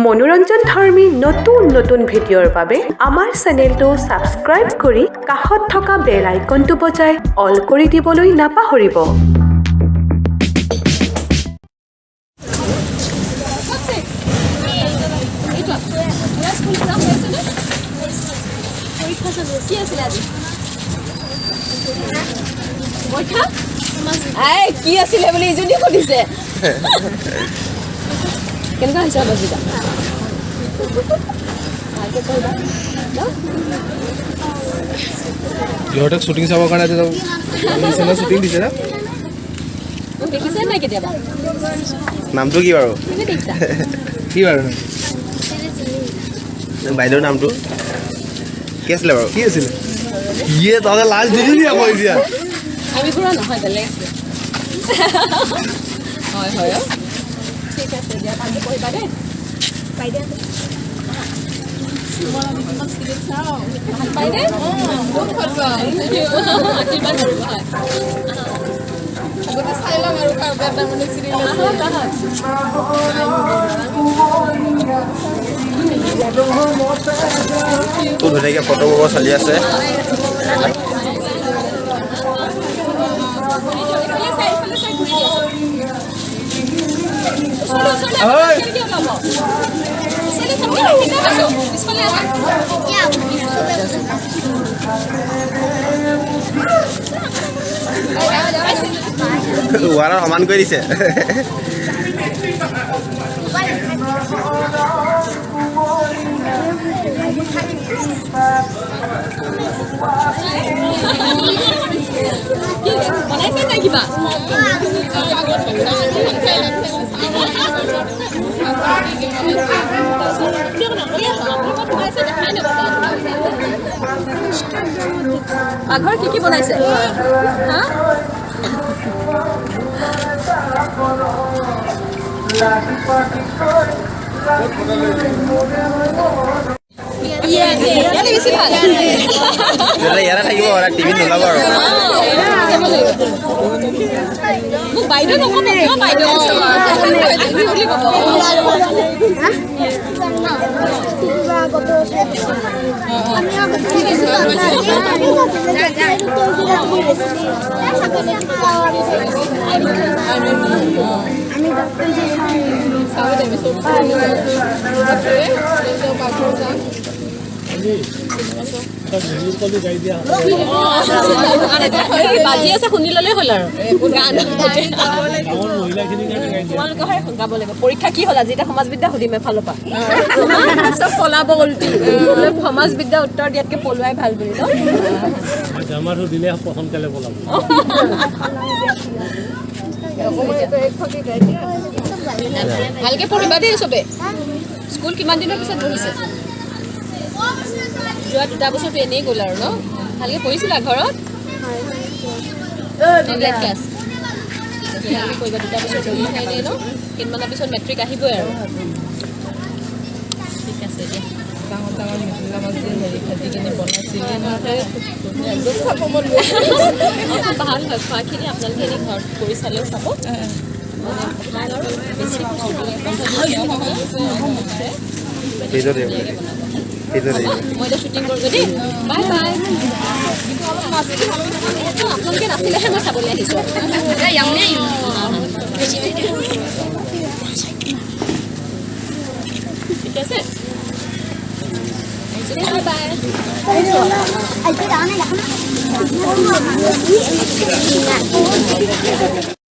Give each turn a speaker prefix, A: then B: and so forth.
A: মনোৰঞ্জন ধৰ্মী নতুন নতুন ভিডিঅ'ৰ বাবে আমাৰ চেনেলটো সাবস্ক্ৰাইব কৰি কাষত থকা বেল আইকনটো বজাই অল কৰি দিবলৈ নাপাহৰিব।
B: কি আছিলে বুলি ইজনী সুধিছে কেনেকুৱা হৈছে বাজিটা
C: ইহঁতক শ্বুটিং চাবৰ কাৰণে শ্বুটিং দিছে না
B: দেখিছে নাই কেতিয়াবা
C: নামটো কি বাৰু কি বাৰু বাইদেউৰ নামটো কি আছিলে বাৰু কি আছিলে ইয়ে তহঁতে লাজ দিলি আকৌ এতিয়া
B: আমি পুৰা নহয় বেলেগ হয় হয় ঠিক আছে দিয়া ভালকৈ পঢ়িবা দেই বাইদেউ
C: খুব ধুনীয়াকৈ ফটো বব চলি আছে ৱাৰৰ সমান কৰি দিছে
B: বনাইছে নাই কিবা পাকঘৰ কি বনাইছে হা ইয়াতে থাকিব টিভিত নোলাব আৰু মোক বাইদেউ নক'ব বাইদেউ বুলি ক'ব বাজি আছে শুনি ললেই হ'ল আৰু তোমালোকে গাব লাগিব পৰীক্ষা কি হ'ল আজি এতিয়া সমাজ বিদ্যা সুধিম এফালৰ পৰা চব পলাব গ'লটি সমাজ বিদ্যা উত্তৰ দিয়াতকৈ পলোৱাই ভাল বুলি ন দিলে সোনকালে পলাব ভালকে পঢ়িবা দেই চবে স্কুল কিমান দিনৰ পিছত বহিছে যোৱা 2 বছৰটো এনেই গ'ল আৰু ন ভালকে পঢ়িছিলা ঘৰত ক্লাছ কৰিবা 2 বছৰ পঢ়িহে এনেই ন কেইমানৰ পিছত মেট্ৰিক আহিবই আৰু ঠিক আছে দিয়া ডাঙৰ ডাঙৰ মছলা মাছ হেৰি ভাজি কিনে বনাইছিলে ভাল হয় খোৱাখিনি আপোনালোকে এনেই ঘৰত কৰি চালেও চাব ভাল আৰু বেছি মই এতিয়া শ্বুটিং কৰোঁ দেই বাই বাই আপোনালোকে নাছিলেহে মই চাবলৈ আহিছোঁ ঠিক আছে বাই বাই